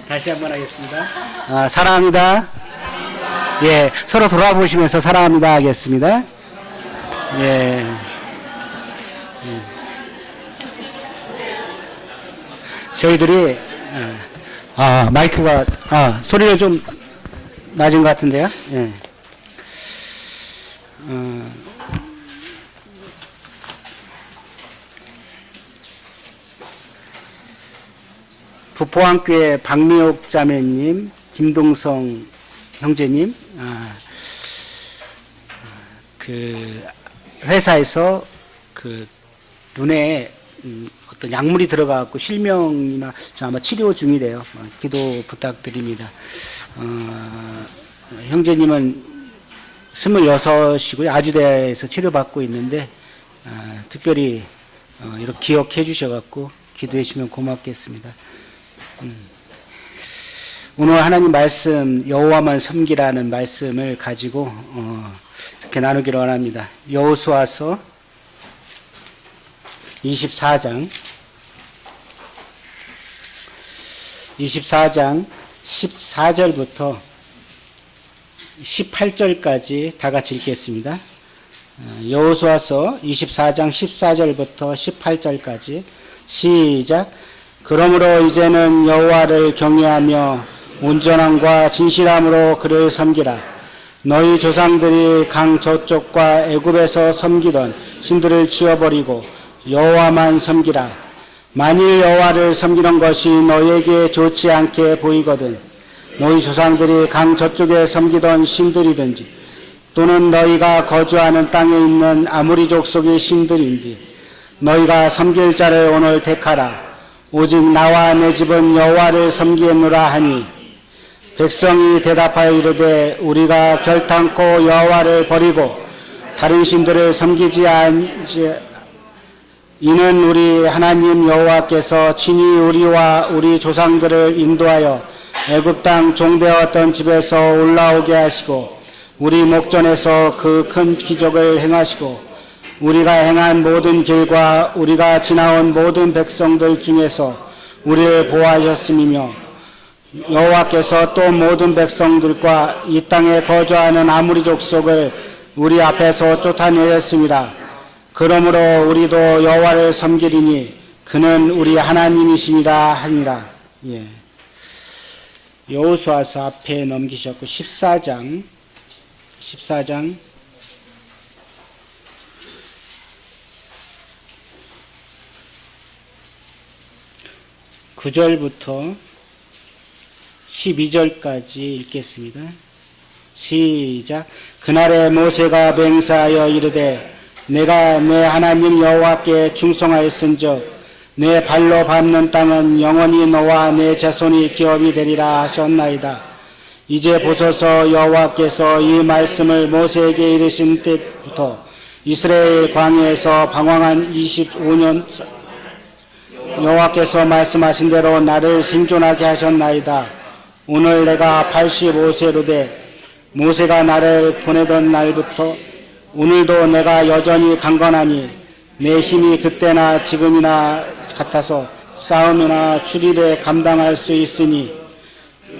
다시 한번 하겠습니다. 사랑합니다. 예, 서로 돌아보시면서 사랑합니다 하겠습니다. 예. 저희들이 마이크가 소리가 좀 낮은 것 같은데요. 예. 부포항교회 박미옥 자매님, 김동성 형제님, 그 회사에서 그 눈에 어떤 약물이 들어가고 실명이나 아마 치료 중이래요. 기도 부탁드립니다. 형제님은 26이고요. 아주대에서 치료받고 있는데 특별히 이렇게 기억해 주셔갖고 기도해 주시면 고맙겠습니다. 오늘 하나님 말씀 여호와만 섬기라는 말씀을 가지고 이렇게 나누기를 원합니다. 여호수아서 24장 14절부터 18절까지 다 같이 읽겠습니다. 여호수아서 24장 14절부터 18절까지 시작. 그러므로 이제는 여호와를 경외하며 온전함과 진실함으로 그를 섬기라. 너희 조상들이 강 저쪽과 애굽에서 섬기던 신들을 지워버리고 여호와만 섬기라. 만일 여호와를 섬기는 것이 너희에게 좋지 않게 보이거든 너희 조상들이 강 저쪽에 섬기던 신들이든지 또는 너희가 거주하는 땅에 있는 아무리 족속의 신들인지 너희가 섬길 자를 오늘 택하라. 오직 나와 내 집은 여호와를 섬기겠노라 하니 백성이 대답하여 이르되 우리가 결탄코 여호와를 버리고 다른 신들을 섬기지 않지 이는 우리 하나님 여호와께서 친히 우리와 우리 조상들을 인도하여 애굽 땅 종되었던 집에서 올라오게 하시고 우리 목전에서 그 큰 기적을 행하시고 우리가 행한 모든 길과 우리가 지나온 모든 백성들 중에서 우리를 보호하셨음이며 여호와께서 또 모든 백성들과 이 땅에 거주하는 아무리 족속을 우리 앞에서 쫓아내셨습니다. 그러므로 우리도 여호와를 섬기리니 그는 우리 하나님이심이라 하니라. 예. 여호수아서 앞에 넘기셨고 14장 9절부터 12절까지 읽겠습니다. 시작. 그날에 모세가 맹세하여 이르되 내가 내 하나님 여호와께 충성하였은즉 내 발로 밟는 땅은 영원히 너와 내 자손이 기업이 되리라 하셨나이다. 이제 보소서 여호와께서 이 말씀을 모세에게 이르신 때부터 이스라엘 광야에서 방황한 25년 여호와께서 말씀하신 대로 나를 생존하게 하셨나이다. 오늘 내가 85세로 돼 모세가 나를 보내던 날부터 오늘도 내가 여전히 강건하니 내 힘이 그때나 지금이나 같아서 싸움이나 출입에 감당할 수 있으니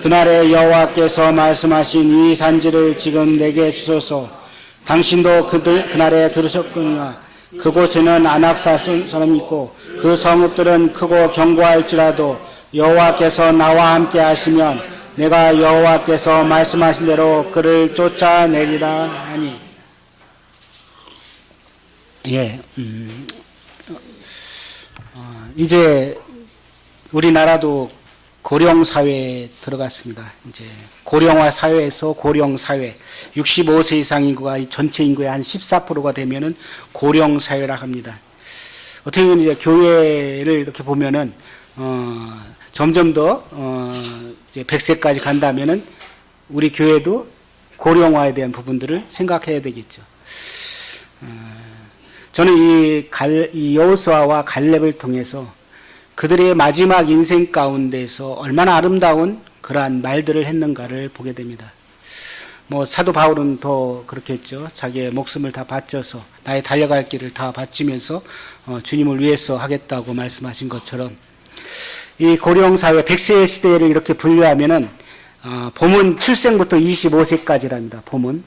그날에 여호와께서 말씀하신 이 산지를 지금 내게 주소서. 당신도 그날에 들으셨거니와 그곳에는 안악사 사람이 있고 그 성읍들은 크고 견고할지라도 여호와께서 나와 함께 하시면 내가 여호와께서 말씀하신 대로 그를 쫓아내리라 하니. 예, 이제 우리나라도 고령 사회에 들어갔습니다. 이제 고령화 사회에서 고령 사회, 65세 이상 인구가 전체 인구의 한 14%가 되면은 고령 사회라 합니다. 어떻게 보면 이제 교회를 이렇게 보면은 점점 더 이제 100세까지 간다면은 우리 교회도 고령화에 대한 부분들을 생각해야 되겠죠. 저는 이 여호수아와 갈렙을 통해서 그들의 마지막 인생 가운데서 얼마나 아름다운 그러한 말들을 했는가를 보게 됩니다. 뭐 사도 바울은 더 그렇겠죠. 자기의 목숨을 다 바쳐서 나의 달려갈 길을 다 바치면서 주님을 위해서 하겠다고 말씀하신 것처럼 이 고령사회 100세 시대를 이렇게 분류하면은 봄은 출생부터 25세까지랍니다. 봄은.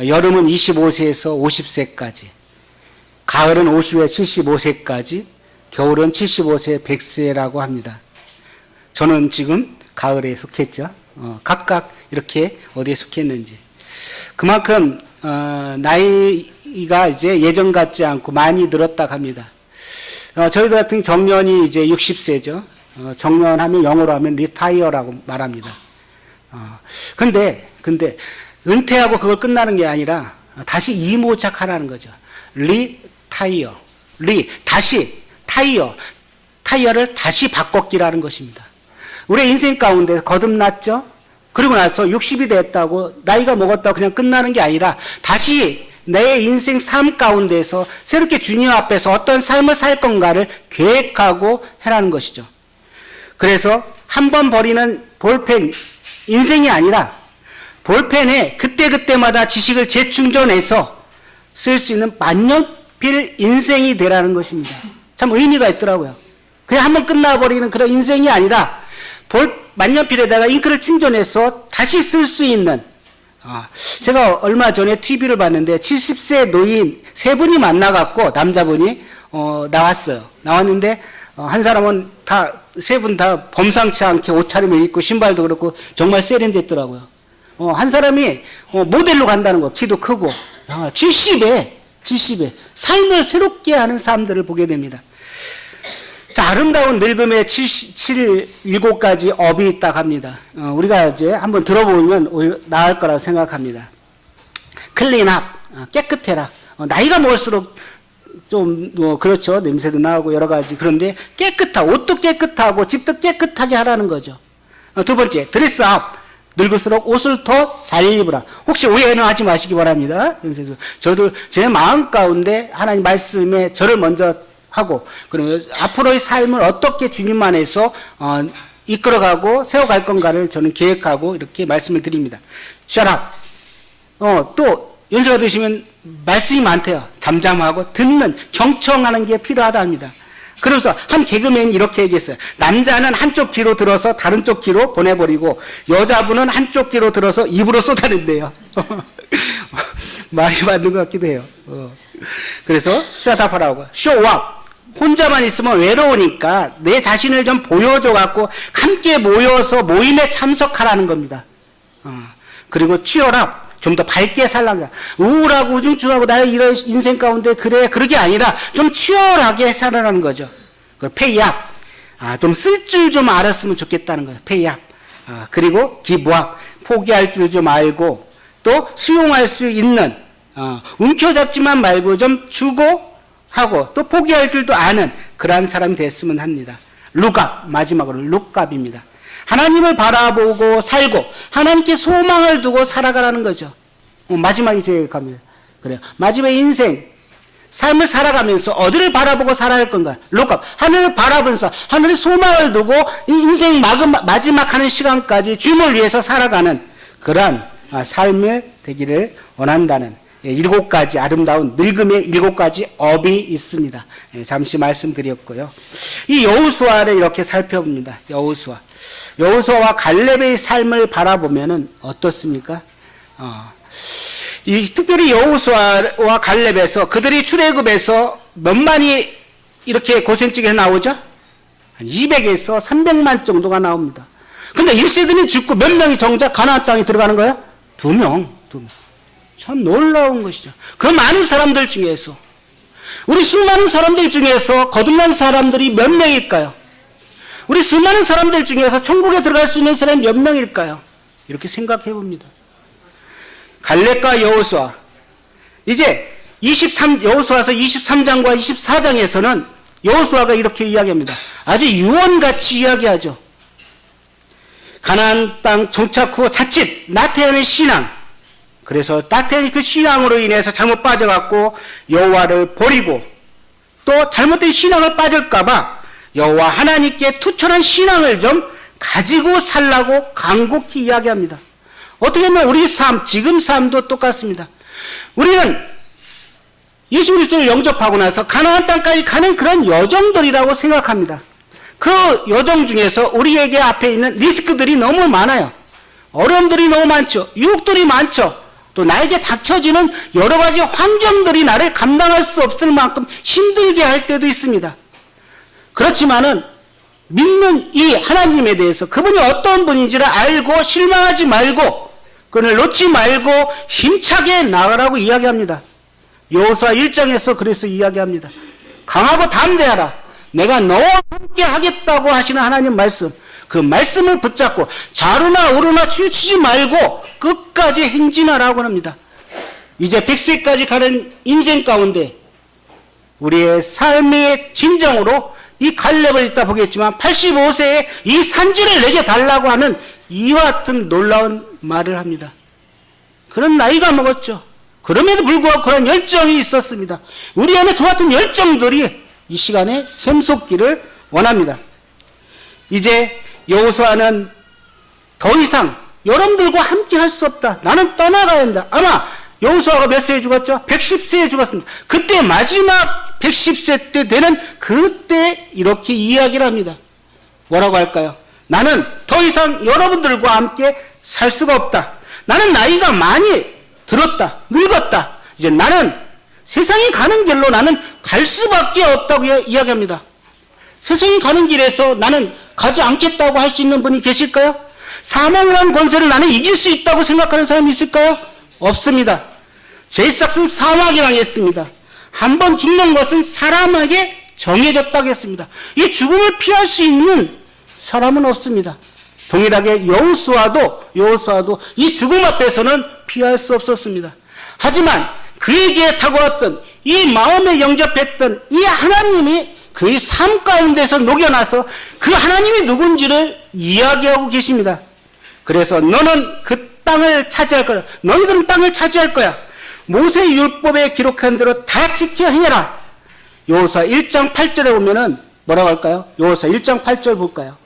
여름은 25세에서 50세까지. 가을은 50에 75세까지. 겨울은 75세 100세라고 합니다. 저는 지금 가을에 속했죠. 각각 이렇게 어디에 속했는지. 그만큼 나이가 이제 예전 같지 않고 많이 늘었다 합니다. 저희 같은 정년이 이제 60세죠. 정년하면 영어로 하면 리타이어라고 말합니다. 근데 은퇴하고 그걸 끝나는 게 아니라 다시 이모작하라는 거죠. 리타이어. 다시 타이어를 다시 바꿨기라는 것입니다. 우리 인생 가운데 거듭났죠? 그리고 나서 60이 됐다고 나이가 먹었다고 그냥 끝나는 게 아니라 다시 내 인생 삶 가운데서 새롭게 주님 앞에서 어떤 삶을 살 건가를 계획하고 해라는 것이죠. 그래서 한 번 버리는 볼펜 인생이 아니라 볼펜에 그때그때마다 지식을 재충전해서 쓸 수 있는 만년필 인생이 되라는 것입니다. 참 의미가 있더라고요. 그냥 한번 끝나버리는 그런 인생이 아니라 만년필에다가 잉크를 충전해서 다시 쓸 수 있는. 제가 얼마 전에 TV를 봤는데 70세 노인 세 분이 만나갖고 남자분이 나왔어요. 나왔는데 한 사람은 세 분 다 범상치 않게 옷차림을 입고 신발도 그렇고 정말 세련됐더라고요. 한 사람이 모델로 간다는 거, 키도 크고 70에 삶을 새롭게 하는 사람들을 보게 됩니다. 자, 아름다운 늙음의 7가지 업이 있다고 합니다. 우리가 이제 한번 들어보면 나을 거라고 생각합니다. 클린업, 깨끗해라. 나이가 먹을수록 좀, 그렇죠. 냄새도 나고 여러 가지. 그런데 옷도 깨끗하고 집도 깨끗하게 하라는 거죠. 두 번째, 드레스업. 늙을수록 옷을 더 잘 입으라. 혹시 오해는 하지 마시기 바랍니다. 저도 제 마음 가운데 하나님 말씀에 저를 먼저 하고, 그러면 앞으로의 삶을 어떻게 주님 안에서 이끌어가고 세워갈 건가를 저는 계획하고 이렇게 말씀을 드립니다. Shut up. 또 연세가 드시면 말씀이 많대요. 잠잠하고 듣는, 경청하는 게 필요하다 합니다. 그래서 한 개그맨이 이렇게 얘기했어요. 남자는 한쪽 귀로 들어서 다른 쪽 귀로 보내버리고 여자분은 한쪽 귀로 들어서 입으로 쏟아낸대요. 말이 맞는 것 같기도 해요. 그래서 shut up 하라고. show up. 혼자만 있으면 외로우니까 내 자신을 좀 보여줘갖고 함께 모여서 모임에 참석하라는 겁니다. 그리고 cheer up. 좀 더 밝게 살라고. 우울하고 우중충하고 나의 이런 인생 가운데 그러게 아니라 좀 치열하게 살아라는 거죠. pay up. 좀 쓸 줄 좀 알았으면 좋겠다는 거예요. pay up. 그리고 give up. 포기할 줄 좀 알고 또 수용할 수 있는 움켜잡지만 말고 좀 주고 하고 또 포기할 줄도 아는 그러한 사람이 됐으면 합니다. look up. 마지막으로 look up입니다. 하나님을 바라보고 살고 하나님께 소망을 두고 살아가라는 거죠. 마지막이 제일 갑니다. 그래요. 마지막 인생 삶을 살아가면서 어디를 바라보고 살아야 할 건가? 룩업. 하늘을 바라보면서 하늘의 소망을 두고 이 인생 마지막 하는 시간까지 주님을 위해서 살아가는 그러한 삶을 되기를 원한다는 7가지 아름다운 늙음의 7가지 업이 있습니다. 잠시 말씀드렸고요. 이 여호수아를 이렇게 살펴봅니다. 여호수아와 갈렙의 삶을 바라보면은 어떻습니까? 특별히 여호수아와 갈렙에서 그들이 출애굽에서 몇만이 이렇게 고센찍에 나오죠? 한 200에서 300만 정도가 나옵니다. 근데 1세들이 죽고 몇 명이 정작 가나안 땅에 들어가는 거예요? 2명. 참 놀라운 것이죠. 그 많은 사람들 중에서 우리 수많은 사람들 중에서 거듭난 사람들이 몇 명일까요? 우리 수많은 사람들 중에서 천국에 들어갈 수 있는 사람이 몇 명일까요? 이렇게 생각해 봅니다. 갈렙과 여호수아. 이제 여호수아서 23장과 24장에서는 여호수아가 이렇게 이야기합니다. 아주 유언같이 이야기하죠. 가나안 땅 정착 후 자칫 나태한의 신앙. 그래서 나태한 그 신앙으로 인해서 잘못 빠져갖고 여호와를 버리고 또 잘못된 신앙을 빠질까봐 여호와 하나님께 투철한 신앙을 좀 가지고 살라고 간곡히 이야기합니다. 어떻게 보면 우리 삶, 지금 삶도 똑같습니다. 우리는 예수 그리스도를 영접하고 나서 가나안 땅까지 가는 그런 여정들이라고 생각합니다. 그 여정 중에서 우리에게 앞에 있는 리스크들이 너무 많아요. 어려움들이 너무 많죠. 유혹들이 많죠. 또 나에게 닥쳐지는 여러 가지 환경들이 나를 감당할 수 없을 만큼 힘들게 할 때도 있습니다. 그렇지만은 믿는 이 하나님에 대해서 그분이 어떤 분인지를 알고 실망하지 말고 그를 놓지 말고 힘차게 나가라고 이야기합니다. 여호수아 1장에서 그래서 이야기합니다. 강하고 담대하라. 내가 너와 함께 하겠다고 하시는 하나님 말씀, 그 말씀을 붙잡고 좌로나 우로나 치우치지 말고 끝까지 행진하라고 합니다. 이제 100세까지 가는 인생 가운데 우리의 삶의 진정으로 이 갈렙을 이따 보겠지만 85세에 이 산지를 내게 달라고 하는 이와 같은 놀라운 말을 합니다. 그런 나이가 먹었죠. 그럼에도 불구하고 그런 열정이 있었습니다. 우리 안에 그 같은 열정들이 이 시간에 샘솟기를 원합니다. 이제 여호수아는 더 이상 여러분들과 함께 할 수 없다. 나는 떠나가야 한다. 아마 여호수아가 몇 세에 죽었죠? 110세에 죽었습니다. 그때 마지막 110세 때 되는 그때 이렇게 이야기를 합니다. 뭐라고 할까요? 나는 더 이상 여러분들과 함께 살 수가 없다. 나는 나이가 많이 들었다. 늙었다. 이제 나는 세상이 가는 길로 나는 갈 수밖에 없다고 이야기합니다. 세상이 가는 길에서 나는 가지 않겠다고 할 수 있는 분이 계실까요? 사망이라는 권세를 나는 이길 수 있다고 생각하는 사람이 있을까요? 없습니다. 죄의 삭은 사망이라고 했습니다. 한 번 죽는 것은 사람에게 정해졌다고 했습니다. 이 죽음을 피할 수 있는 사람은 없습니다. 동일하게 여호수아도 이 죽음 앞에서는 피할 수 없었습니다. 하지만 그에게 다가왔던 이 마음에 영접했던 이 하나님이 그의 삶 가운데서 녹여나서 그 하나님이 누군지를 이야기하고 계십니다. 그래서 너는 그 땅을 차지할 거야. 너희들은 땅을 차지할 거야. 모세 율법에 기록한 대로 다 지켜 행해라. 여호수아 1장 8절에 보면은 뭐라고 할까요? 여호수아 1장 8절 볼까요?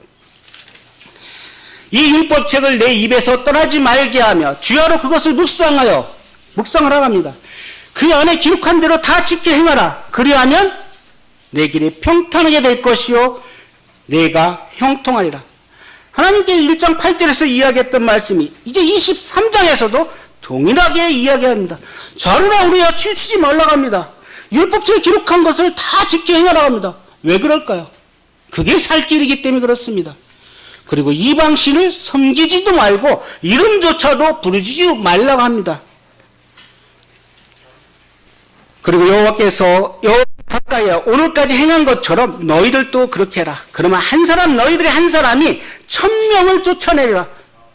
이 율법책을 내 입에서 떠나지 말게 하며 주야로 그것을 묵상하라 합니다. 그 안에 기록한 대로 다 지켜 행하라. 그리하면 내 길이 평탄하게 될 것이요 내가 형통하리라. 하나님께 1장 8절에서 이야기했던 말씀이 이제 23장에서도 동일하게 이야기합니다. 좌로나 우로나 치우치지 말라고 합니다. 율법책에 기록한 것을 다 지켜 행하라고 합니다. 왜 그럴까요? 그게 살 길이기 때문에 그렇습니다. 그리고 이방신을 섬기지도 말고 이름조차도 부르지도 말라고 합니다. 그리고 여호와께서 가까이에 오늘까지 행한 것처럼 너희들도 그렇게 해라. 그러면 너희들의 한 사람이 1000명을 쫓아내리라.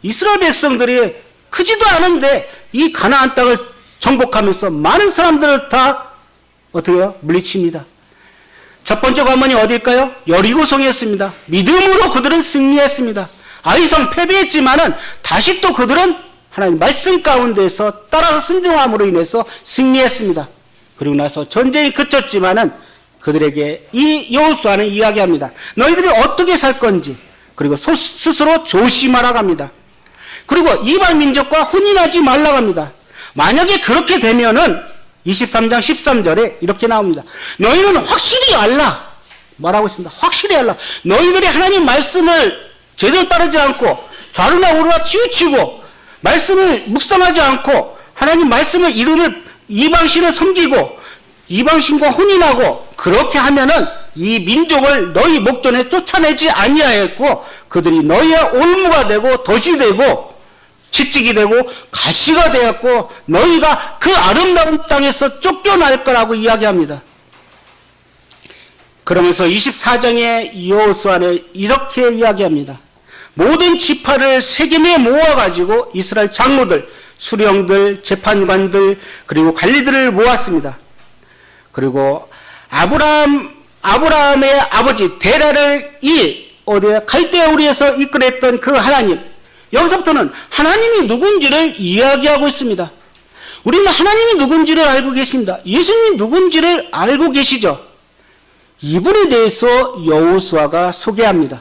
이스라엘 백성들이 크지도 않은데 이 가나안 땅을 정복하면서 많은 사람들을 다 어떻게 해요? 물리칩니다. 첫 번째 관문이 어딜까요? 여리고성이었습니다. 믿음으로 그들은 승리했습니다. 아이성 패배했지만은 다시 또 그들은 하나님 말씀 가운데서 따라서 순종함으로 인해서 승리했습니다. 그리고 나서 전쟁이 그쳤지만은 그들에게 이 여호수아는 이야기합니다. 너희들이 어떻게 살 건지 그리고 스스로 조심하라고 합니다. 그리고 이방 민족과 혼인하지 말라고 합니다. 만약에 그렇게 되면은 23장 13절에 이렇게 나옵니다. 너희는 확실히 알라. 말하고 있습니다. 확실히 알라. 너희들이 하나님 말씀을 제대로 따르지 않고 좌로나 우로나 치우치고 말씀을 묵상하지 않고 하나님 말씀을 이루는 이방신을 섬기고 이방신과 혼인하고 그렇게 하면은 이 민족을 너희 목전에 쫓아내지 아니하였고 그들이 너희의 올무가 되고 덫이 되고 채찍이 되고 가시가 되었고 너희가 그 아름다운 땅에서 쫓겨날 거라고 이야기합니다. 그러면서 24장의 여호수아는 이렇게 이야기합니다. 모든 지파를 세겜에 모아가지고 이스라엘 장로들, 수령들, 재판관들 그리고 관리들을 모았습니다. 그리고 아브라함의 아버지 데라를 갈대아 우리에서 이끌었던 그 하나님, 여기서부터는 하나님이 누군지를 이야기하고 있습니다. 우리는 하나님이 누군지를 알고 계십니다. 예수님이 누군지를 알고 계시죠. 이분에 대해서 여호수아가 소개합니다.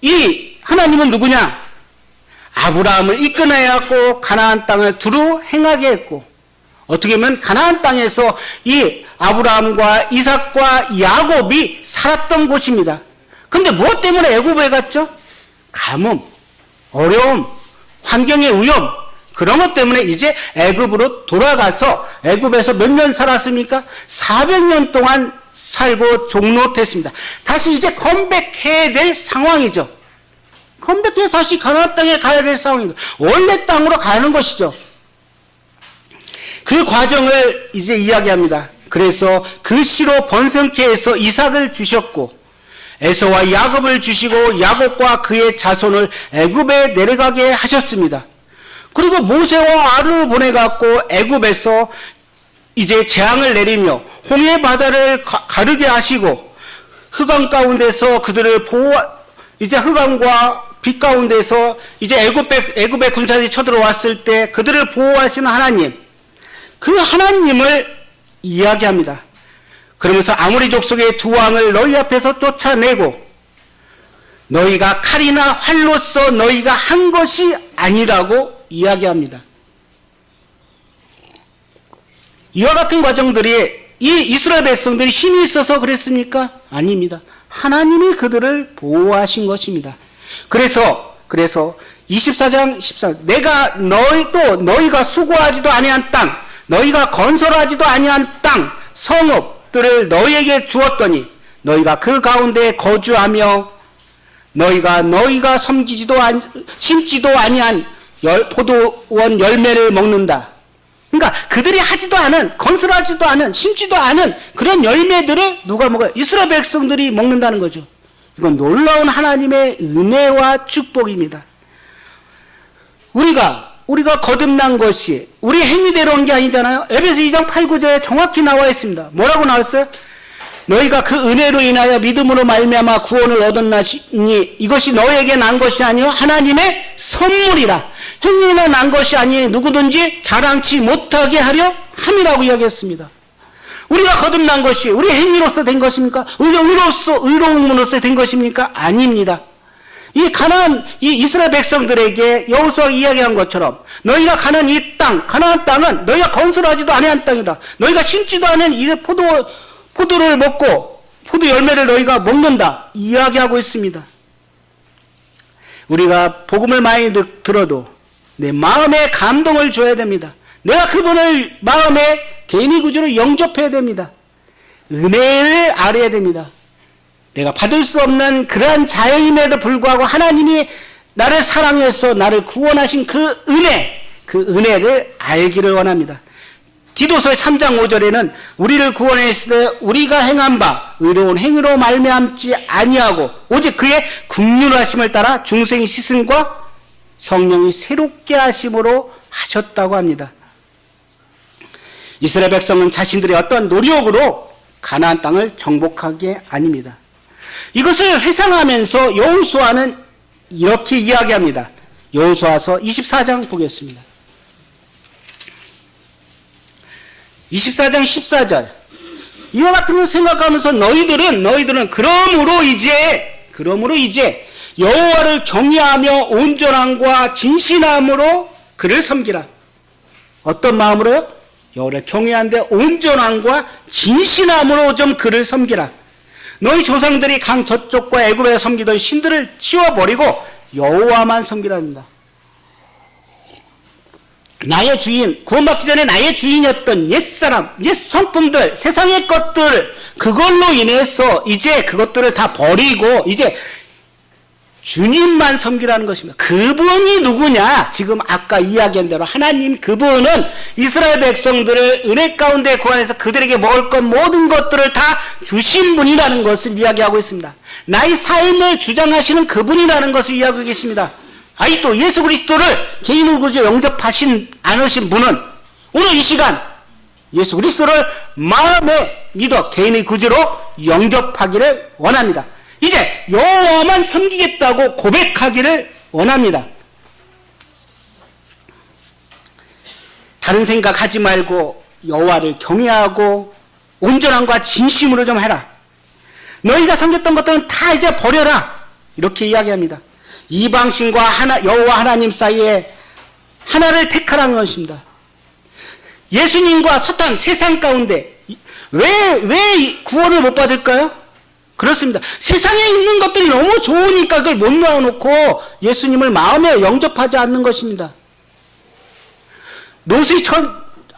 이 하나님은 누구냐? 아브라함을 이끌어내었고 가나안 땅을 두루 행하게 했고 어떻게 보면 가나안 땅에서 이 아브라함과 이삭과 야곱이 살았던 곳입니다. 근데 무엇 때문에 애굽에 갔죠? 가뭄, 어려움, 환경의 위험, 그런 것 때문에 이제 애굽으로 돌아가서 애굽에서 몇 년 살았습니까? 400년 동안 살고 종로됐습니다. 다시 이제 컴백해야 될 상황이죠. 컴백해서 다시 가나안 땅에 가야 될 상황입니다. 원래 땅으로 가는 것이죠. 그 과정을 이제 이야기합니다. 그래서 그 씨로 번성케 해서 이삭을 주셨고 에서와 야곱을 주시고 야곱과 그의 자손을 애굽에 내려가게 하셨습니다. 그리고 모세와 아론을 보내갖고 애굽에서 이제 재앙을 내리며 홍해 바다를 가르게 하시고 흑암 가운데서 그들을 이제 흑암과 빛 가운데서 이제 애굽의 군사들이 쳐들어왔을 때 그들을 보호하시는 하나님, 그 하나님을 이야기합니다. 그러면서 아모리 족속의 두 왕을 너희 앞에서 쫓아내고 너희가 칼이나 활로써 너희가 한 것이 아니라고 이야기합니다. 이와 같은 과정들이 이 이스라엘 백성들이 힘이 있어서 그랬습니까? 아닙니다. 하나님이 그들을 보호하신 것입니다. 그래서 24장 14절 내가 너희가 수고하지도 아니한 땅, 너희가 건설하지도 아니한 땅, 성읍들을 너희에게 주었더니 너희가 그 가운데 거주하며 너희가 심지도 아니한 포도원 열매를 먹는다. 그러니까 그들이 하지도 않은, 건설하지도 않은, 심지도 않은 그런 열매들을 누가 먹어요? 이스라엘 백성들이 먹는다는 거죠. 이건 놀라운 하나님의 은혜와 축복입니다. 우리가 거듭난 것이 우리 행위대로 온 게 아니잖아요. 에베소 2장 8, 9절에 정확히 나와 있습니다. 뭐라고 나왔어요? 너희가 그 은혜로 인하여 믿음으로 말미암아 구원을 얻었나니 이것이 너희에게 난 것이 아니요 하나님의 선물이라. 행위나 난 것이 아니니 누구든지 자랑치 못하게 하려 함이라고 이야기했습니다. 우리가 거듭난 것이 우리 행위로서 된 것입니까? 의로움으로서 된 것입니까? 아닙니다. 이 이스라엘 백성들에게 여호수아가 이야기한 것처럼 너희가 가는 이 땅, 가나안 땅은 너희가 건설하지도 아니한 땅이다. 너희가 심지도 않은 이 포도를 먹고 포도 열매를 너희가 먹는다. 이야기하고 있습니다. 우리가 복음을 많이 들어도 내 마음에 감동을 줘야 됩니다. 내가 그분을 마음에 개인의 구주로 영접해야 됩니다. 은혜를 알아야 됩니다. 내가 받을 수 없는 그러한 자유임에도 불구하고 하나님이 나를 사랑해서 나를 구원하신 그 은혜를 알기를 원합니다. 디도서 3장 5절에는 우리를 구원했을 때 우리가 행한 바 의로운 행위로 말미암지 아니하고 오직 그의 긍휼하심을 따라 중생의 시승과 성령이 새롭게 하심으로 하셨다고 합니다. 이스라엘 백성은 자신들의 어떤 노력으로 가나안 땅을 정복하게 아닙니다. 이것을 회상하면서 여호수아는 이렇게 이야기합니다. 여호수아서 24장 보겠습니다. 24장 14절 이와 같은 걸 생각하면서 너희들은 그러므로 이제 여호와를 경외하며 온전함과 진실함으로 그를 섬기라. 어떤 마음으로요? 여호와를 경외하는데 온전함과 진실함으로 좀 그를 섬기라. 너희 조상들이 강 저쪽과 애굽에서 섬기던 신들을 치워버리고 여호와만 섬기랍니다. 나의 주인, 구원받기 전에 나의 주인이었던 옛사람, 옛 성품들, 세상의 것들, 그걸로 인해서 이제 그것들을 다 버리고 이제 주님만 섬기라는 것입니다. 그분이 누구냐? 지금 아까 이야기한 대로 하나님 그분은 이스라엘 백성들을 은혜 가운데 구원해서 그들에게 먹을 것 모든 것들을 다 주신 분이라는 것을 이야기하고 있습니다. 나의 삶을 주장하시는 그분이라는 것을 이야기하고 계십니다. 또 예수 그리스도를 개인의 구주로 영접하신 않으신 분은 오늘 이 시간 예수 그리스도를 마음에 믿어 개인의 구주로 영접하기를 원합니다. 이제 여호와만 섬기겠다고 고백하기를 원합니다. 다른 생각하지 말고 여호와를 경외하고 온전함과 진심으로 좀 해라. 너희가 섬겼던 것들은 다 이제 버려라. 이렇게 이야기합니다. 이방신과 여호와 하나님 사이에 하나를 택하라는 것입니다. 예수님과 사탄 세상 가운데 왜 구원을 못 받을까요? 그렇습니다. 세상에 있는 것들이 너무 좋으니까 그걸 못 놓아놓고 예수님을 마음에 영접하지 않는 것입니다. 롯의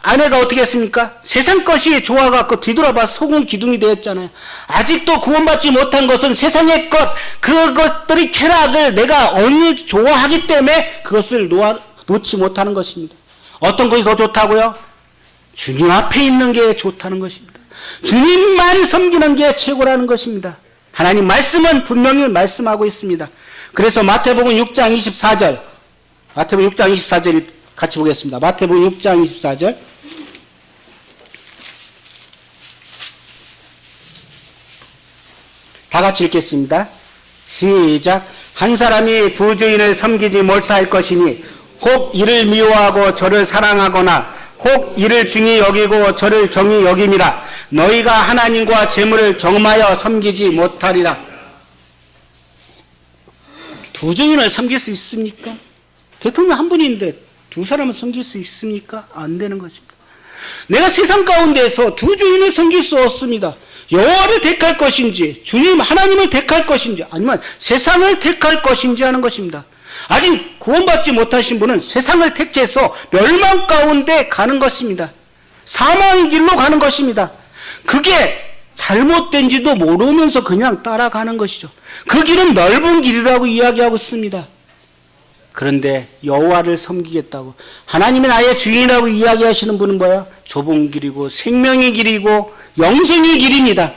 아내가 어떻게 했습니까? 세상 것이 좋아갖고 뒤돌아봐 소금 기둥이 되었잖아요. 아직도 구원받지 못한 것은 세상의 것, 그것들이 쾌락을 내가 언니 좋아하기 때문에 그것을 놓지 못하는 것입니다. 어떤 것이 더 좋다고요? 주님 앞에 있는 게 좋다는 것입니다. 주님만 섬기는 게 최고라는 것입니다. 하나님 말씀은 분명히 말씀하고 있습니다. 그래서 마태복음 6장 24절, 마태복음 6장 24절 같이 보겠습니다. 마태복음 6장 24절. 다 같이 읽겠습니다. 시작. 한 사람이 두 주인을 섬기지 못할 것이니 혹 이를 미워하고 저를 사랑하거나 혹 이를 중히 여기고 저를 경히 여김이라. 너희가 하나님과 재물을 경험하여 섬기지 못하리라. 두 주인을 섬길 수 있습니까? 대통령 한 분인데 두 사람을 섬길 수 있습니까? 안 되는 것입니다. 내가 세상 가운데서 두 주인을 섬길 수 없습니다. 여호와를 택할 것인지 주님 하나님을 택할 것인지 아니면 세상을 택할 것인지 하는 것입니다. 아직 구원받지 못하신 분은 세상을 택해서 멸망 가운데 가는 것입니다. 사망의 길로 가는 것입니다. 그게 잘못된지도 모르면서 그냥 따라가는 것이죠. 그 길은 넓은 길이라고 이야기하고 있습니다. 그런데 여호와를 섬기겠다고 하나님은 아예 주인이라고 이야기하시는 분은 뭐예요? 좁은 길이고 생명의 길이고 영생의 길입니다.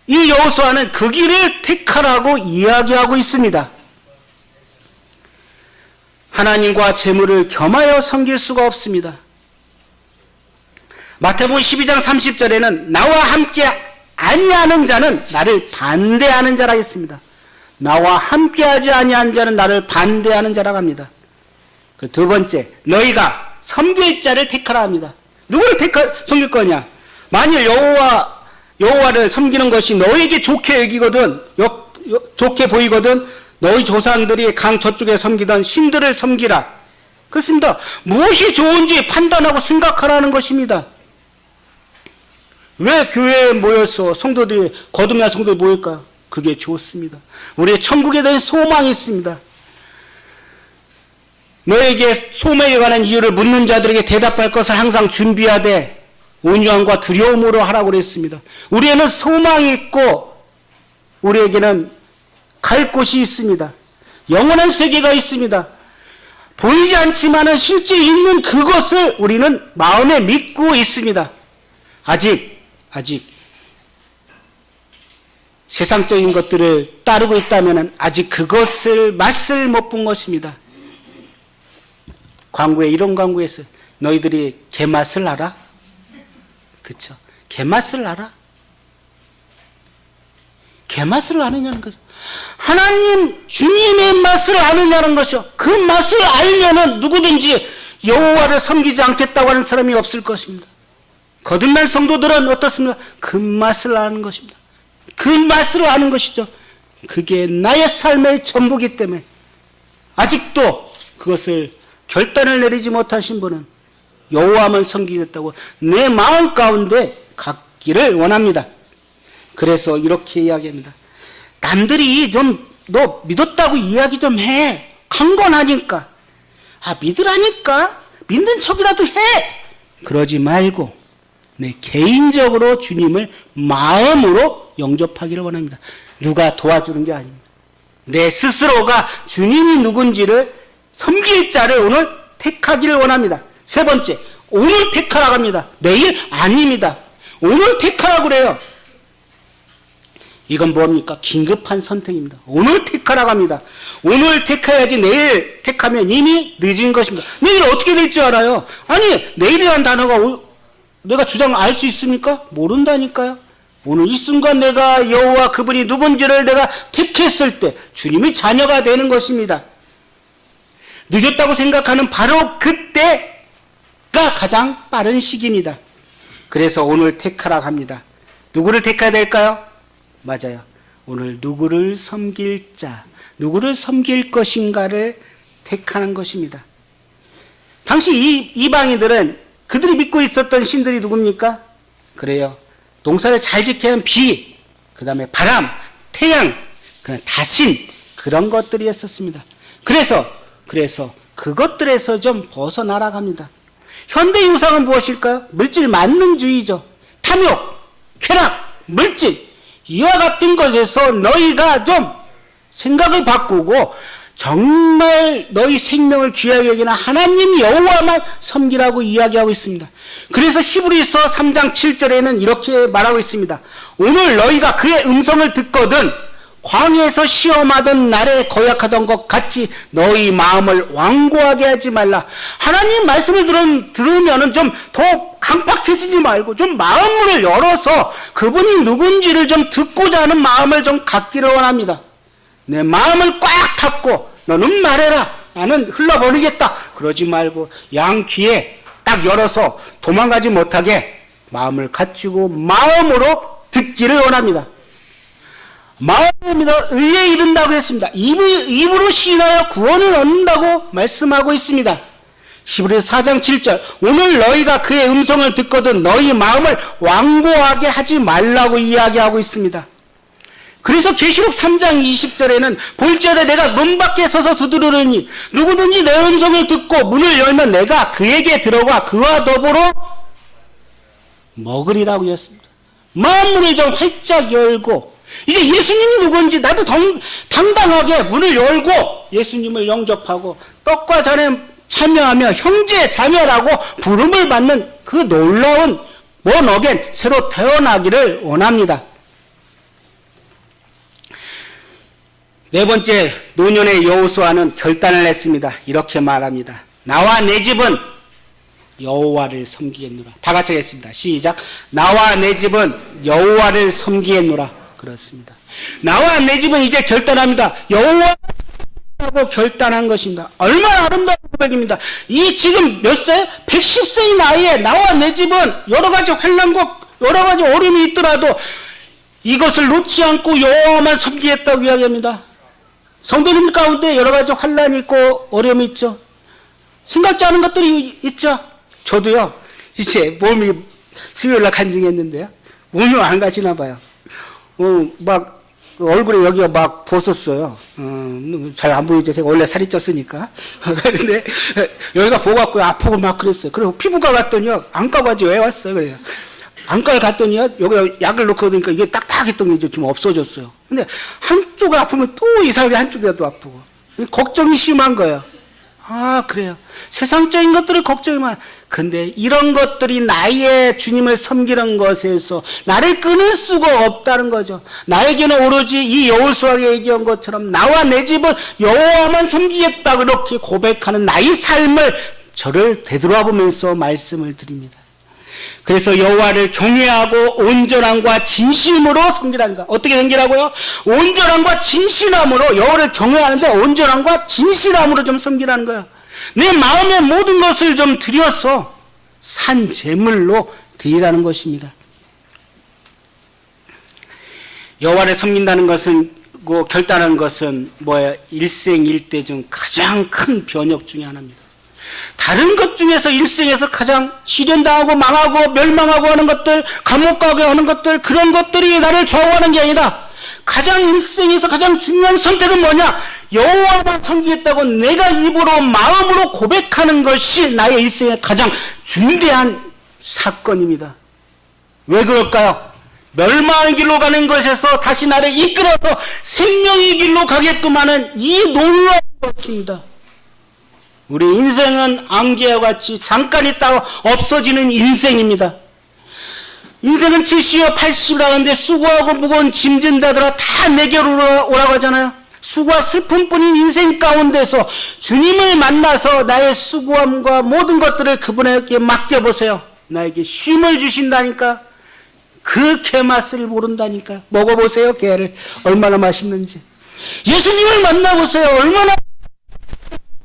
이 여호수아는 그 길을 택하라고 이야기하고 있습니다. 하나님과 재물을 겸하여 섬길 수가 없습니다. 마태복음 12장 30절에는 나와 함께 아니하는 자는 나를 반대하는 자라 했습니다. 나와 함께하지 아니한 자는 나를 반대하는 자라고 합니다. 그 두 번째, 너희가 섬길 자를 택하라 합니다. 누구를 섬길 거냐? 만일 여호와를 섬기는 것이 너에게 좋게 여기거든, 좋게 보이거든, 너희 조상들이 강 저쪽에 섬기던 신들을 섬기라. 그렇습니다. 무엇이 좋은지 판단하고 생각하라는 것입니다. 왜 교회에 모여서 성도들이 거듭난 성도들이 모일까요? 그게 좋습니다. 우리의 천국에 대한 소망이 있습니다. 너에게 소명에 관한 이유를 묻는 자들에게 대답할 것을 항상 준비하되 온유함과 두려움으로 하라고 그랬습니다. 우리에는 소망이 있고 우리에게는 갈 곳이 있습니다. 영원한 세계가 있습니다. 보이지 않지만 실제 있는 그것을 우리는 마음에 믿고 있습니다. 아직 세상적인 것들을 따르고 있다면 아직 그것을 맛을 못 본 것입니다. 광고에 이런 광고에서 너희들이 개맛을 알아? 그렇죠? 개맛을 알아? 개맛을 아느냐는 거죠. 하나님 주님의 맛을 아느냐는 것이요. 그 맛을 알면은 누구든지 여호와를 섬기지 않겠다고 하는 사람이 없을 것입니다. 거듭난 성도들은 어떻습니까? 그 맛을 아는 것입니다. 그 맛을 아는 것이죠. 그게 나의 삶의 전부이기 때문에 아직도 그것을 결단을 내리지 못하신 분은 여호와만 섬기겠다고 내 마음 가운데 갖기를 원합니다. 그래서 이렇게 이야기합니다. 남들이 좀 너 믿었다고 이야기 좀 해. 강건하니까. 믿으라니까. 믿는 척이라도 해. 그러지 말고 내 개인적으로 주님을 마음으로 영접하기를 원합니다. 누가 도와주는 게 아닙니다. 내 스스로가 주님이 누군지를 섬길 자를 오늘 택하기를 원합니다. 세 번째, 오늘 택하라고 합니다. 내일 아닙니다. 오늘 택하라고 그래요. 이건 뭡니까? 긴급한 선택입니다. 오늘 택하라고 합니다. 오늘 택해야지 내일 택하면 이미 늦은 것입니다. 내일 어떻게 될 줄 알아요? 아니, 내일이라는 단어가 내가 알 수 있습니까? 모른다니까요. 오늘 이 순간 내가 여호와 그분이 누군지를 내가 택했을 때 주님이 자녀가 되는 것입니다. 늦었다고 생각하는 바로 그때가 가장 빠른 시기입니다. 그래서 오늘 택하라고 합니다. 누구를 택해야 될까요? 맞아요. 오늘 누구를 섬길 자, 누구를 섬길 것인가를 택하는 것입니다. 당시 이방인들은 그들이 믿고 있었던 신들이 누굽니까? 그래요. 농사를 잘 지키는 비, 그 다음에 바람, 태양, 그런 다신, 그런 것들이었었습니다. 그래서 그것들에서 좀 벗어나라갑니다. 현대 유상은 무엇일까요? 물질 만능주의죠. 탐욕, 쾌락, 물질, 이와 같은 것에서 너희가 좀 생각을 바꾸고 정말 너희 생명을 귀하게 여기는 하나님 여호와만 섬기라고 이야기하고 있습니다. 그래서 히브리서 3장 7절에는 이렇게 말하고 있습니다. 오늘 너희가 그의 음성을 듣거든 광야에서 시험하던 날에 거역하던 것 같이 너희 마음을 완고하게 하지 말라. 하나님 말씀을 들으면 좀 더 강팍해지지 말고 좀 마음을 열어서 그분이 누군지를 좀 듣고자 하는 마음을 좀 갖기를 원합니다. 내 마음을 꽉 닫고 너는 말해라. 나는 흘러버리겠다. 그러지 말고 양 귀에 딱 열어서 도망가지 못하게 마음을 갖추고 마음으로 듣기를 원합니다. 마음으로 의에 이른다고 했습니다. 입으로 시인하여 구원을 얻는다고 말씀하고 있습니다. 히브리서 4장 7절 오늘 너희가 그의 음성을 듣거든 너희 마음을 완고하게 하지 말라고 이야기하고 있습니다. 그래서 계시록 3장 20절에는 볼지어다 내가 문 밖에 서서 두드리니 누구든지 내 음성을 듣고 문을 열면 내가 그에게 들어가 그와 더불어 먹으리라고 했습니다. 마음문을 좀 활짝 열고 이제 예수님이 누구인지 나도 당당하게 문을 열고 예수님을 영접하고 떡과 잔에 참여하며 형제 자매라고 부름을 받는 그 놀라운 born again 새로 태어나기를 원합니다. 네 번째, 노년의 여호수아는 결단을 했습니다. 이렇게 말합니다. 나와 내 집은 여호와를 섬기겠노라. 다 같이 하겠습니다. 시작. 나와 내 집은 여호와를 섬기겠노라. 그렇습니다. 나와 내 집은 이제 결단합니다. 여호와라고 결단한 것입니다. 얼마나 아름다운 고백입니다. 이 지금 몇 세? 110세의 나이에 나와 내 집은 여러 가지 환난과 여러 가지 어려움이 있더라도 이것을 놓지 않고 여호와만 섬기겠다고 이야기합니다. 성도님 가운데 여러 가지 환난이 있고 어려움이 있죠. 생각지 않은 것들이 있죠. 저도요. 이제 몸이 수요일날 간증했는데요. 몸이 안 가시나 봐요. 막 얼굴에 여기가 막 벗었어요. 잘 안 보이죠. 제가 원래 살이 쪘으니까. 근데 여기가 보고갖고 아프고 막 그랬어요. 그리고 피부과 갔더니요. 안과까지 왜 왔어요? 그래요. 안과를 갔더니요. 여기 약을 놓고 그러니까 이게 딱딱했던 게 이제 좀 없어졌어요. 근데 한쪽 아프면 또 이상하게 한쪽이라도 아프고. 걱정이 심한 거예요. 아, 그래요. 세상적인 것들을 걱정이 많아요. 근데 이런 것들이 나의 주님을 섬기는 것에서 나를 끊을 수가 없다는 거죠. 나에게는 오로지 이 여호수아가 얘기한 것처럼 나와 내 집은 여호와만 섬기겠다 그렇게 고백하는 나의 삶을 저를 되돌아 보면서 말씀을 드립니다. 그래서 여호와를 경외하고 온전함과 진심으로 섬기라는 거. 어떻게 섬기라고요? 온전함과 진실함으로 여호와를 경외하는데 온전함과 진실함으로 좀 섬기라는 거예요. 내 마음의 모든 것을 좀 들여서 산 제물로 드리라는 것입니다. 여호와를 섬긴다는 것은 결단하는 것은 뭐예요? 일생일대 중 가장 큰 변혁 중에 하나입니다. 다른 것 중에서 일생에서 가장 시련당하고 망하고 멸망하고 하는 것들, 감옥 가게 하는 것들, 그런 것들이 나를 좌우하는 게 아니라 가장 일생에서 가장 중요한 선택은 뭐냐? 여호와만 섬기겠다고 내가 입으로 마음으로 고백하는 것이 나의 일생의 가장 중대한 사건입니다. 왜 그럴까요? 멸망의 길로 가는 것에서 다시 나를 이끌어서 생명의 길로 가게끔 하는 이 놀라운 것입니다. 우리 인생은 안개와 같이 잠깐 있다가 없어지는 인생입니다. 인생은 70여 80을 하는데 수고하고 무거운 짐진 자들아 다 내게로 오라고 하잖아요. 수고와 슬픔뿐인 인생 가운데서 주님을 만나서 나의 수고함과 모든 것들을 그분에게 맡겨보세요. 나에게 쉼을 주신다니까. 그 게 맛을 모른다니까. 먹어보세요. 게를 얼마나 맛있는지. 예수님을 만나보세요. 얼마나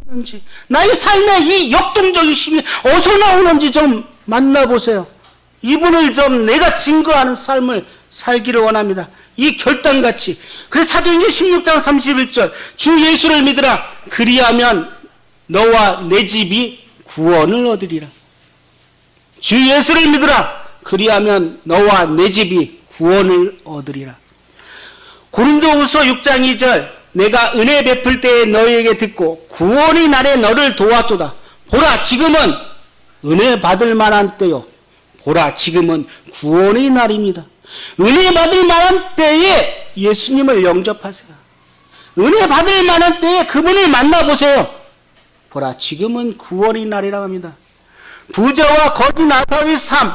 맛있는지. 나의 삶의 이 역동적인 힘이 어디서 나오는지 좀 만나보세요. 이분을 좀 내가 증거하는 삶을 살기를 원합니다. 이 결단같이. 그래서 사도행전 16장 31절 주 예수를 믿으라. 그리하면 너와 내 집이 구원을 얻으리라. 주 예수를 믿으라. 그리하면 너와 내 집이 구원을 얻으리라. 고린도후서 6장 2절 내가 은혜 베풀 때에 너희에게 듣고 구원의 날에 너를 도왔도다. 보라 지금은 은혜 받을 만한 때요. 보라 지금은 구원의 날입니다. 은혜 받을 만한 때에 예수님을 영접하세요. 은혜 받을 만한 때에 그분을 만나보세요. 보라 지금은 구원의 날이라고 합니다. 부자와 거지 나사로의 삶,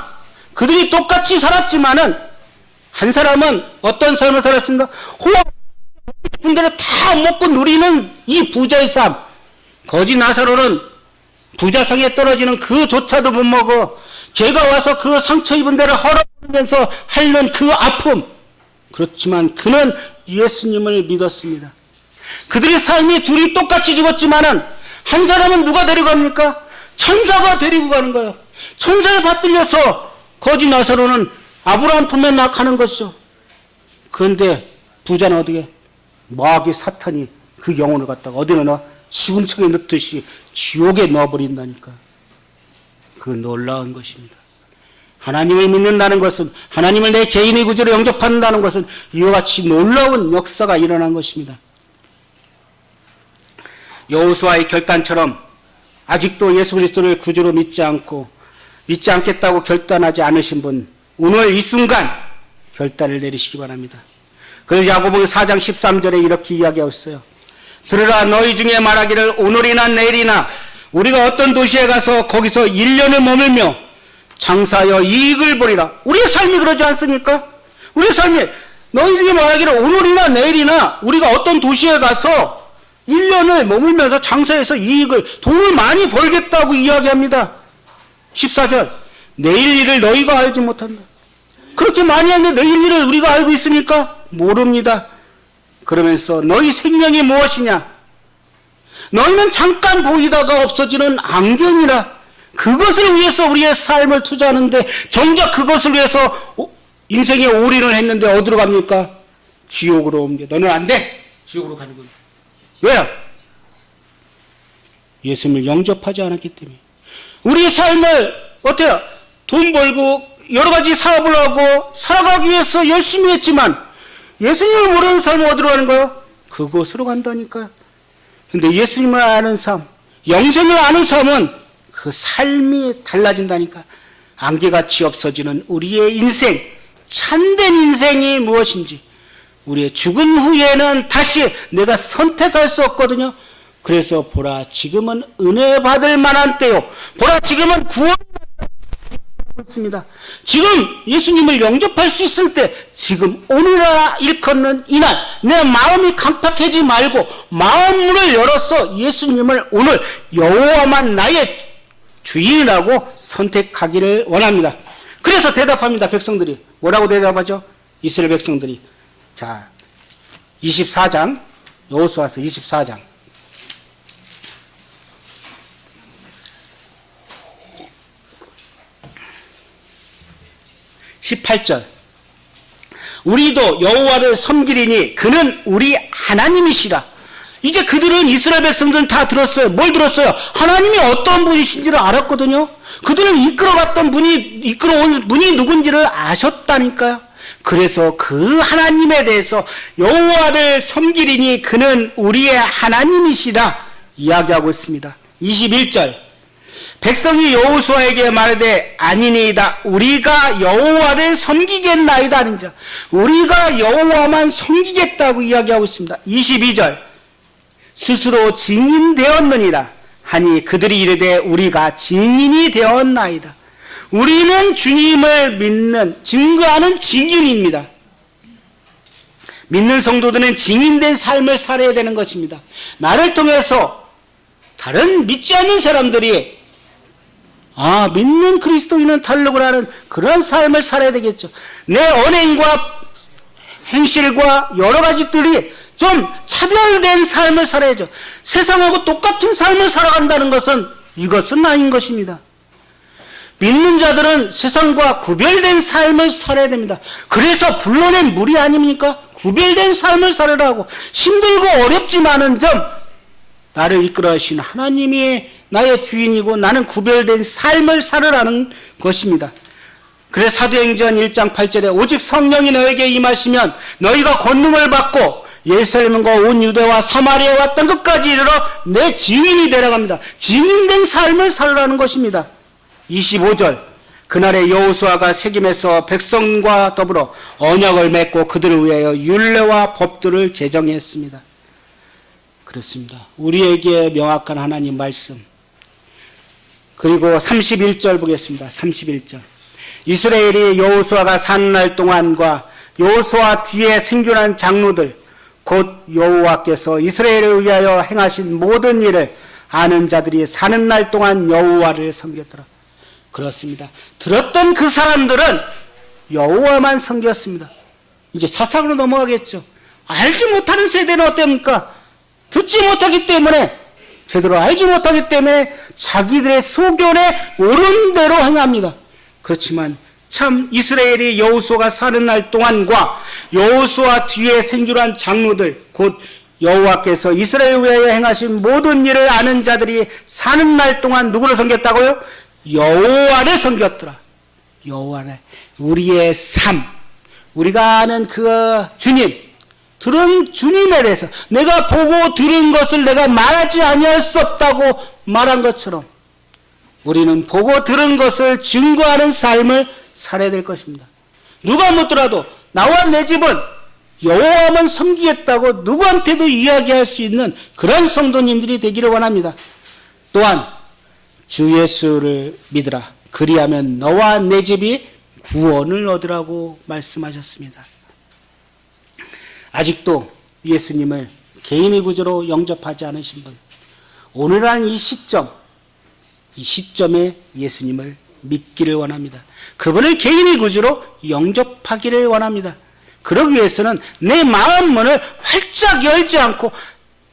그들이 똑같이 살았지만은 한 사람은 어떤 삶을 살았습니까? 호화 분들을 다 먹고 누리는 이 부자의 삶. 거지 나사로는 부자성에 떨어지는 그조차도 못 먹어. 개가 와서 그 상처 입은 데를 헐어버리면서 핥는 그 아픔. 그렇지만 그는 예수님을 믿었습니다. 그들의 삶이 둘이 똑같이 죽었지만은 한 사람은 누가 데리고 갑니까? 천사가 데리고 가는 거예요. 천사에 받들려서 거지 나사로는 아브라함 품에 가는 것이죠. 그런데 부자는 어떻게? 마귀 사탄이 그 영혼을 갖다가 어디로 넣어? 시궁창에 넣듯이 지옥에 넣어버린다니까. 그 놀라운 것입니다. 하나님을 믿는다는 것은, 하나님을 내 개인의 구주로 영접한다는 것은 이와 같이 놀라운 역사가 일어난 것입니다. 여호수아의 결단처럼 아직도 예수 그리스도를 구주로 믿지 않겠다고 결단하지 않으신 분, 오늘 이 순간 결단을 내리시기 바랍니다. 그래서 야고보 4장 13절에 이렇게 이야기하고 있어요. 들으라, 너희 중에 말하기를 오늘이나 내일이나 우리가 어떤 도시에 가서 거기서 1년을 머물며 장사하여 이익을 보리라. 우리의 삶이 그러지 않습니까? 우리의 삶이 너희 중에 말하기를 오늘이나 내일이나 우리가 어떤 도시에 가서 1년을 머물면서 장사해서 돈을 많이 벌겠다고 이야기합니다. 14절 내일 일을 너희가 알지 못한다. 그렇게 많이 하는데 내일 일을 우리가 알고 있습니까? 모릅니다. 그러면서 너희 생명이 무엇이냐? 너희는 잠깐 보이다가 없어지는 안경이라. 그것을 위해서 우리의 삶을 투자하는데 정작 그것을 위해서 인생에 올인을 했는데 어디로 갑니까? 지옥으로 옮겨. 너는 안 돼. 지옥으로 가는 거예요. 왜요? 예수님을 영접하지 않았기 때문에. 우리의 삶을 어때요? 돈 벌고 여러 가지 사업을 하고 살아가기 위해서 열심히 했지만 예수님을 모르는 삶은 어디로 가는 거예요? 그곳으로 간다니까요. 근데 예수님을 아는 삶, 영생을 아는 삶은 그 삶이 달라진다니까. 안개같이 없어지는 우리의 인생, 참된 인생이 무엇인지, 우리의 죽은 후에는 다시 내가 선택할 수 없거든요. 그래서 보라 지금은 은혜 받을 만한 때요. 보라 지금은 구원 있습니다. 지금 예수님을 영접할 수 있을 때, 지금 오늘아 일컫는 이날 내 마음이 강팍해지 말고 마음문을 열어서 예수님을 오늘 여호와만 나의 주인이라고 선택하기를 원합니다. 그래서 대답합니다. 백성들이 뭐라고 대답하죠? 이스라엘 백성들이. 자, 24장 여호수아서 24장 18절 우리도 여호와를 섬기리니 그는 우리 하나님이시라. 이제 그들은, 이스라엘 백성들은 다 들었어요. 뭘 들었어요? 하나님이 어떤 분이신지를 알았거든요. 그들을 이끌어온 분이 누군지를 아셨다니까요. 그래서 그 하나님에 대해서 여호와를 섬기리니 그는 우리의 하나님이시라 이야기하고 있습니다. 21절 백성이 여호수아에게 말하되 아니니이다. 우리가 여호와를 섬기겠나이다. 하는 자, 우리가 여호와만 섬기겠다고 이야기하고 있습니다. 22절 스스로 증인되었느니라 하니 그들이 이르되 우리가 증인이 되었나이다. 우리는 주님을 믿는, 증거하는 증인입니다. 믿는 성도들은 증인된 삶을 살아야 되는 것입니다. 나를 통해서 다른 믿지 않는 사람들이 믿는 그리스도인은 다르구나는 그런 삶을 살아야 되겠죠. 내 언행과 행실과 여러 가지들이 좀 차별된 삶을 살아야죠. 세상하고 똑같은 삶을 살아간다는 것은 이것은 아닌 것입니다. 믿는 자들은 세상과 구별된 삶을 살아야 됩니다. 그래서 불러낸 물이 아닙니까? 구별된 삶을 살아라고. 힘들고 어렵지만은 나를 이끌어 가신 하나님이 나의 주인이고 나는 구별된 삶을 살아라는 것입니다. 그래서 사도행전 1장 8절에 오직 성령이 너에게 임하시면 너희가 권능을 받고 예루살렘과 온 유대와 사마리아에 왔던 것까지 이르러 내 증인이 되라고 합니다. 증인된 삶을 살라는 것입니다. 25절 그날에 여호수아가 세겜에서 백성과 더불어 언약을 맺고 그들을 위하여 율례와 법도를 제정했습니다. 그렇습니다. 우리에게 명확한 하나님 말씀. 그리고 31절 보겠습니다. 31절 이스라엘이 여호수아가 사는 날 동안과 여호수아 뒤에 생존한 장로들 곧 여호와께서 이스라엘을 위하여 행하신 모든 일을 아는 자들이 사는 날 동안 여호와를 섬겼더라. 그렇습니다. 들었던 그 사람들은 여호와만 섬겼습니다. 이제 사상으로 넘어가겠죠. 알지 못하는 세대는 어떻습니까? 듣지 못하기 때문에, 제대로 알지 못하기 때문에 자기들의 소견에 옳은 대로 행합니다. 그렇지만 참 이스라엘이 여호수아가 사는 날 동안과 여호수아 뒤에 생존한 장로들 곧 여호와께서 이스라엘을 위하여 행하신 모든 일을 아는 자들이 사는 날 동안 누구를 섬겼다고요? 여호와를 섬겼더라. 여호와를. 우리의 삶, 우리가 아는 그 주님, 들은 주님에 대해서 내가 보고 들은 것을 내가 말하지 아니할 수 없다고 말한 것처럼 우리는 보고 들은 것을 증거하는 삶을 살아야 될 것입니다. 누가 묻더라도 나와 내 집은 여호와만 섬기겠다고 누구한테도 이야기할 수 있는 그런 성도님들이 되기를 원합니다. 또한 주 예수를 믿으라. 그리하면 너와 내 집이 구원을 얻으라고 말씀하셨습니다. 아직도 예수님을 개인의 구주로 영접하지 않으신 분, 오늘은 이 시점에 예수님을 믿기를 원합니다. 그분을 개인의 구주로 영접하기를 원합니다. 그러기 위해서는 내 마음 문을 활짝 열지 않고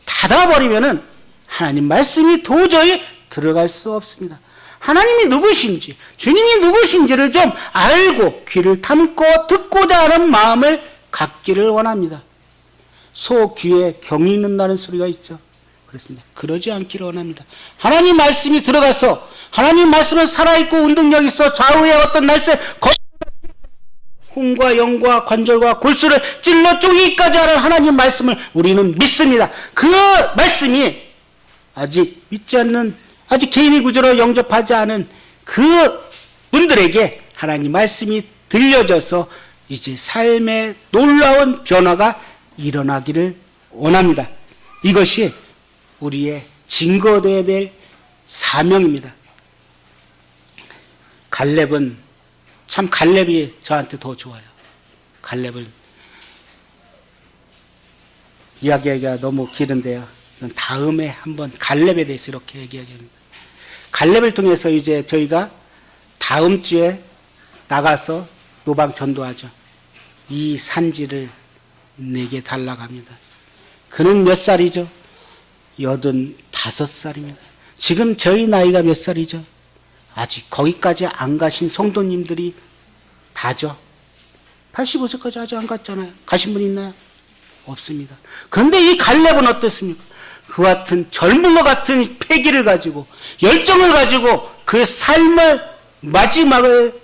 닫아버리면은 하나님 말씀이 도저히 들어갈 수 없습니다. 하나님이 누구신지, 주님이 누구신지를 좀 알고 귀를 탐고 듣고자 하는 마음을 갖기를 원합니다. 소 귀에 경이 있는다는 소리가 있죠. 그렇습니다. 그러지 않기를 원합니다. 하나님 말씀이 들어가서 하나님 말씀은 살아있고 운동력 있어 좌우에 어떤 날새 혼과 영과 관절과 골수를 찔러 쪼개기까지 하는 하나님 말씀을 우리는 믿습니다. 그 말씀이 아직 믿지 않는, 아직 개인의 구조로 영접하지 않은 그 분들에게 하나님 말씀이 들려져서 이제 삶의 놀라운 변화가 일어나기를 원합니다. 이것이 우리의 증거되어야 될 사명입니다. 갈렙은 참 갈렙이 저한테 더 좋아요. 갈렙을 이야기하기가 너무 길은데요. 다음에 한번 갈렙에 대해서 이렇게 얘기하겠습니다. 갈렙을 통해서 이제 저희가 다음 주에 나가서 노방 전도하죠. 이 산지를 내게 달라고 합니다. 그는 몇 살이죠? 85살입니다. 지금 저희 나이가 몇 살이죠? 아직 거기까지 안 가신 성도님들이 다죠. 85세까지 아직 안 갔잖아요. 가신 분 있나요? 없습니다. 그런데 이 갈렙은 어떻습니까? 그 같은 젊은 것 같은 패기를 가지고 열정을 가지고 그 삶을 마지막을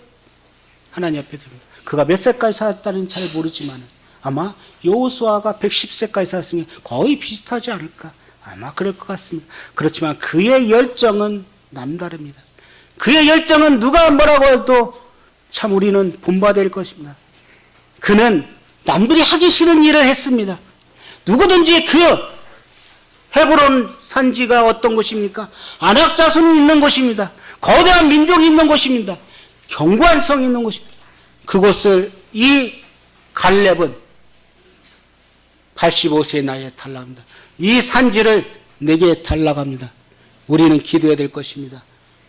하나님 앞에 드립니다. 그가 몇 살까지 살았다는 잘 모르지만 아마 여호수아가 110세까지 살았으면 거의 비슷하지 않을까, 아마 그럴 것 같습니다. 그렇지만 그의 열정은 남다릅니다. 그의 열정은 누가 뭐라고 해도 참 우리는 본받을 것입니다. 그는 남들이 하기 싫은 일을 했습니다. 누구든지 그 헤브론 산지가 어떤 곳입니까? 아낙 자손이 있는 곳입니다. 거대한 민족이 있는 곳입니다. 견고한 성이 있는 곳입니다. 그곳을 이 갈렙은 85세 나이에 탈락합니다. 이 산지를 내게 탈락합니다. 우리는 기도해야 될 것입니다.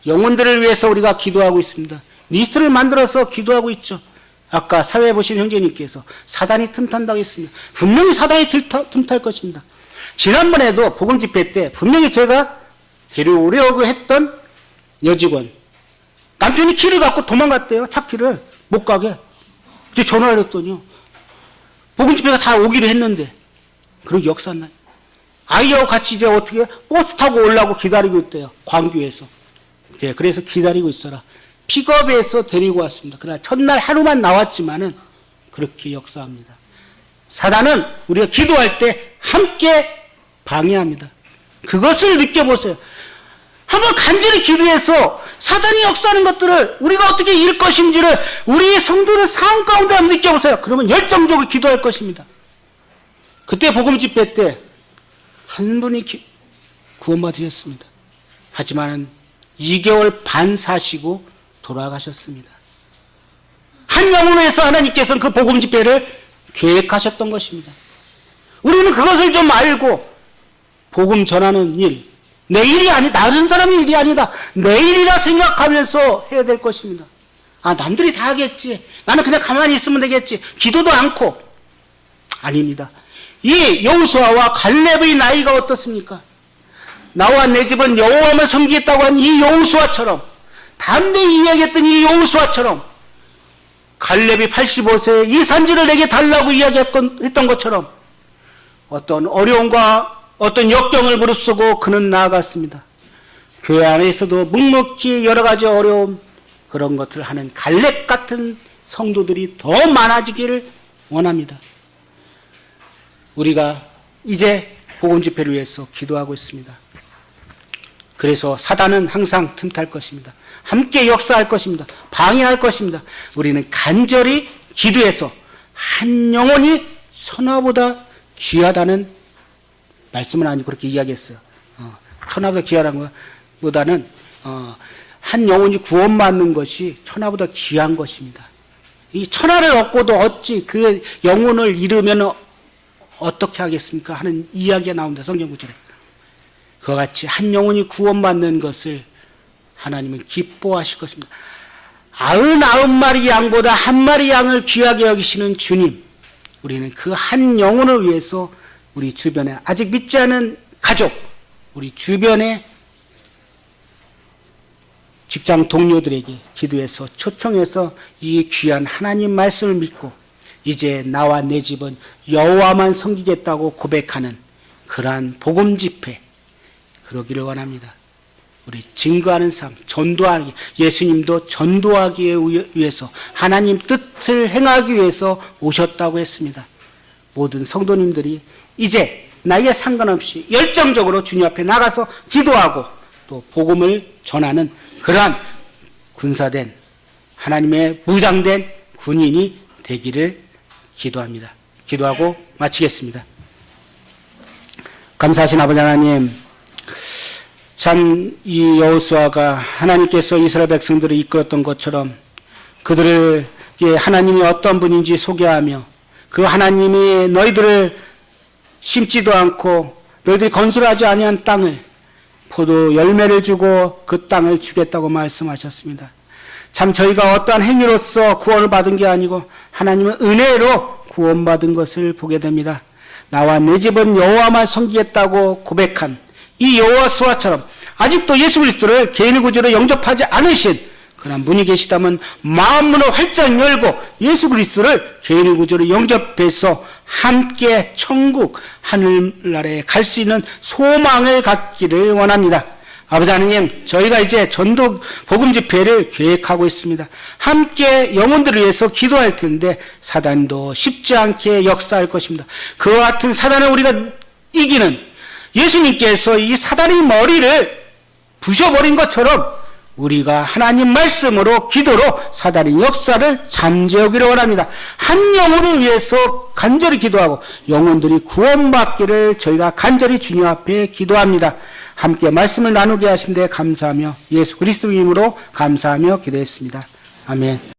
영혼들을 위해서 우리가 기도하고 있습니다. 리스트를 만들어서 기도하고 있죠. 아까 사회 보신 형제님께서 사단이 틈탄다고 했습니다. 분명히 사단이 틈탈 것입니다. 지난번에도 복음 집회 때 분명히 제가 데려오려고 했던 여직원, 남편이 키를 갖고 도망갔대요. 차키를 못 가게. 이제 전화를 했더니요, 복음 집회가 다 오기로 했는데, 그러고 역사 안 나요. 아이하고 같이 이제 어떻게 버스 타고 오려고 기다리고 있대요. 광교에서. 네, 그래서 기다리고 있어라. 픽업해서 데리고 왔습니다. 그러나 첫날 하루만 나왔지만은 그렇게 역사합니다. 사단은 우리가 기도할 때 함께 방해합니다. 그것을 느껴보세요. 한번 간절히 기도해서 사단이 역사하는 것들을 우리가 어떻게 이길 것인지를 우리 성도의 삶 가운데 한번 느껴보세요. 그러면 열정적으로 기도할 것입니다. 그때 복음 집회 때 한 분이 구원받으셨습니다. 하지만 2개월 반 사시고 돌아가셨습니다. 한 영혼을 위해서 하나님께서는 그 복음 집회를 계획하셨던 것입니다. 우리는 그것을 좀 알고 복음 전하는 일, 내 일이 아니, 다른 사람의 일이 아니다. 내 일이라 생각하면서 해야 될 것입니다. 아, 남들이 다 하겠지. 나는 그냥 가만히 있으면 되겠지. 기도도 않고. 아닙니다. 이 여호수아와 갈렙의 나이가 어떻습니까? 나와 내 집은 여호와만 섬기겠다고 한 이 여호수아처럼, 담대히 이야기했던 이 여호수아처럼, 갈렙이 85세에 이 산지를 내게 달라고 이야기했던 것처럼 어떤 어려움과 어떤 역경을 무릅쓰고 그는 나아갔습니다. 교회 안에서도 묵묵히 여러 가지 어려움, 그런 것을 하는 갈렙 같은 성도들이 더 많아지기를 원합니다. 우리가 이제 복음 집회를 위해서 기도하고 있습니다. 그래서 사단은 항상 틈탈 것입니다. 함께 역사할 것입니다. 방해할 것입니다. 우리는 간절히 기도해서 한 영혼이 천하보다 귀하다는 말씀은 아니고 그렇게 이야기했어요. 천하보다 귀하다는 것보다는 한 영혼이 구원받는 것이 천하보다 귀한 것입니다. 이 천하를 얻고도 어찌 그 영혼을 잃으면 어떻게 하겠습니까? 하는 이야기가 나옵니다. 성경 구절에. 그와 같이 한 영혼이 구원받는 것을 하나님은 기뻐하실 것입니다. 99마리 양보다 한 마리 양을 귀하게 여기시는 주님, 우리는 그 한 영혼을 위해서 우리 주변에 아직 믿지 않은 가족, 우리 주변에 직장 동료들에게 기도해서 초청해서 이 귀한 하나님 말씀을 믿고 이제 나와 내 집은 여호와만 섬기겠다고 고백하는 그러한 복음 집회 그러기를 원합니다. 우리 증거하는 삶, 전도하기, 예수님도 전도하기 위해서 하나님 뜻을 행하기 위해서 오셨다고 했습니다. 모든 성도님들이 이제 나이에 상관없이 열정적으로 주님 앞에 나가서 기도하고 또 복음을 전하는 그러한 군사된 하나님의 무장된 군인이 되기를 기도합니다. 기도하고 마치겠습니다. 감사하신 아버지 하나님, 참 이 여호수아가 하나님께서 이스라엘 백성들을 이끌었던 것처럼 그들에게 하나님이 어떤 분인지 소개하며 그 하나님이 너희들을 심지도 않고 너희들이 건설하지 아니한 땅을 포도 열매를 주고 그 땅을 주겠다고 말씀하셨습니다. 참 저희가 어떠한 행위로서 구원을 받은 게 아니고 하나님은 은혜로 구원받은 것을 보게 됩니다. 나와 내 집은 여호와만 섬기겠다고 고백한 이 여호수아처럼 아직도 예수 그리스도를 개인의 구주로 영접하지 않으신 그런 분이 계시다면 마음문을 활짝 열고 예수 그리스도를 개인의 구주로 영접해서 함께 천국 하늘나라에 갈 수 있는 소망을 갖기를 원합니다. 아버지 하나님, 저희가 이제 전도 복음 집회를 계획하고 있습니다. 함께 영혼들을 위해서 기도할 텐데 사단도 쉽지 않게 역사할 것입니다. 그와 같은 사단을 우리가 이기는 예수님께서 이 사단의 머리를 부셔버린 것처럼 우리가 하나님 말씀으로 기도로 사단의 역사를 잠재우기를 원합니다. 한 영혼을 위해서 간절히 기도하고 영혼들이 구원받기를 저희가 간절히 주님 앞에 기도합니다. 함께 말씀을 나누게 하신 데 감사하며 예수 그리스도 이름으로 감사하며 기도했습니다. 아멘.